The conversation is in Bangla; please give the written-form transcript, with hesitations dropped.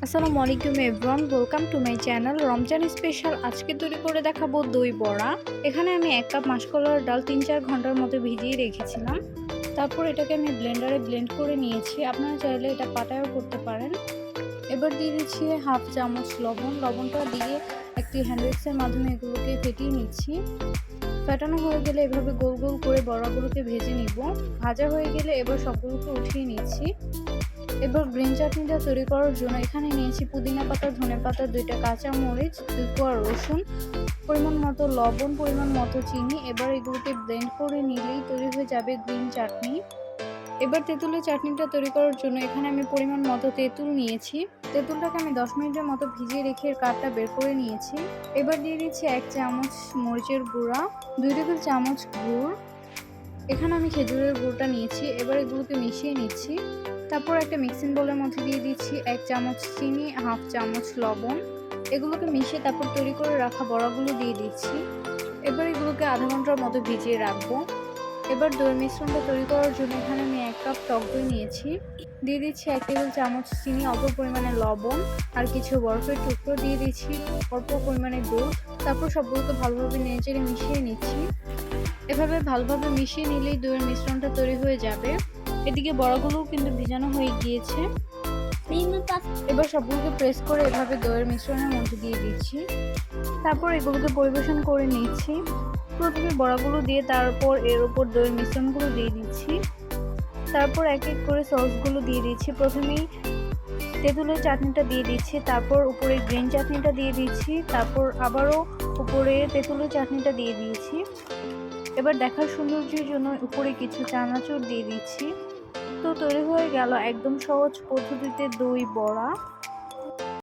আসসালামু আলাইকুম everyone, welcome to my channel. Ramzan special আজকে তৈরি করে দেখাবো দই বড়া। এখানে আমি 1 কাপ মাসকলাইয়ের ডাল 3-4 ঘন্টার মতো ভিজিয়ে রেখেছিলাম। তারপর এটাকে আমি ব্লেন্ডারে ব্লেন্ড করে নিয়েছি। আপনারা চাইলে এটা পাটায়ও করতে পারেন। এবার দিয়ে দিচ্ছি হাফ চামচ লবণ। লবণটা দিয়ে একটি হ্যান্ড উইক্সের মাধ্যমে এগুলোকে ফেটিয়ে নিচ্ছি। ফেটানো হয়ে গেলে এভাবে গোল গোল করে বড়াগুলোকে ভেজে নিব। ভাজা হয়ে গেলে এবার সবগুলোকে উঠিয়ে নিচ্ছি। এবার গ্রিন চাটনিটা তৈরি করার জন্য এখানে নিয়েছি পুদিনা পাতা, ধনেপাতা, 2টা কাঁচা মরিচ, 2 কোয়া রসুন, পরিমাণ মতো লবণ, পরিমাণ মতো চিনি। এবার এগুলোকে ব্লেন্ড করে নিলেই তৈরি হয়ে যাবে গ্রিন চাটনি। এবার তেঁতুলের চাটনিটা তৈরি করার জন্য এখানে আমি পরিমাণ মতো তেঁতুল নিয়েছি। তেঁতুলটাকে আমি 10 মিনিটের মতো ভিজিয়ে রেখে এর কাঠটা বের করে নিয়েছি। এবার দিয়ে দিচ্ছি 1 চামচ মরিচের গুঁড়া, 2 টেবিল চামচ গুড়। এখানে আমি খেজুরের গুড়টা নিয়েছি। এবার এগুলোকে মিশিয়ে নিচ্ছি। তারপর একটা মিক্সিং বোলের মধ্যে দিয়ে দিচ্ছি 1 চামচ চিনি, হাফ চামচ লবণ। এগুলোকে মিশিয়ে তারপর তৈরি করে রাখা বড়াগুলো দিয়ে দিচ্ছি। এবার এগুলোকে আধা ঘন্টার মতো ভিজিয়ে রাখবো। এবার দইয়ের মিশ্রণটা তৈরি করার জন্য এখানে আমি 1 কাপ টক দই নিয়েছি। দিয়ে দিচ্ছি 1 টেবিল চামচ চিনি, অল্প পরিমাণে লবণ আর কিছু বরফের টুকরো দিয়ে দিচ্ছি, অল্প পরিমাণে দুধ। তারপর সবগুলোকে ভালোভাবে নেড়েচেড়ে মিশিয়ে নিচ্ছি। এভাবে ভালোভাবে মিশিয়ে নিলেই দইয়ের মিশ্রণটা তৈরি হয়ে যাবে। এদিকে বড়াগুলোও কিন্তু ভিজানো হয়ে গিয়েছে। এবার সবগুলোকে প্রেস করে এভাবে দইয়ের মিশ্রণের মধ্যে দিয়ে দিচ্ছি। তারপর এগুলোকে পরিবেশন করে নিচ্ছি। প্রথমে বড়াগুলো দিয়ে তারপর এর উপর দইয়ের মিশ্রণগুলো দিয়ে দিচ্ছি। তারপর এক এক করে সসগুলো দিয়ে দিচ্ছি। প্রথমেই তেঁতুলের চাটনিটা দিয়ে দিচ্ছি, তারপর উপরে গ্রিন চাটনিটা দিয়ে দিচ্ছি, তারপর আবারও উপরে তেঁতুলের চাটনিটা দিয়ে দিয়েছি। এবার দেখার সৌন্দর্যের জন্য উপরে কিছু চানাচুর দিয়ে দিচ্ছি। তো তৈরি হয়ে গেল একদম সহজ পদ্ধতিতে দই বড়া।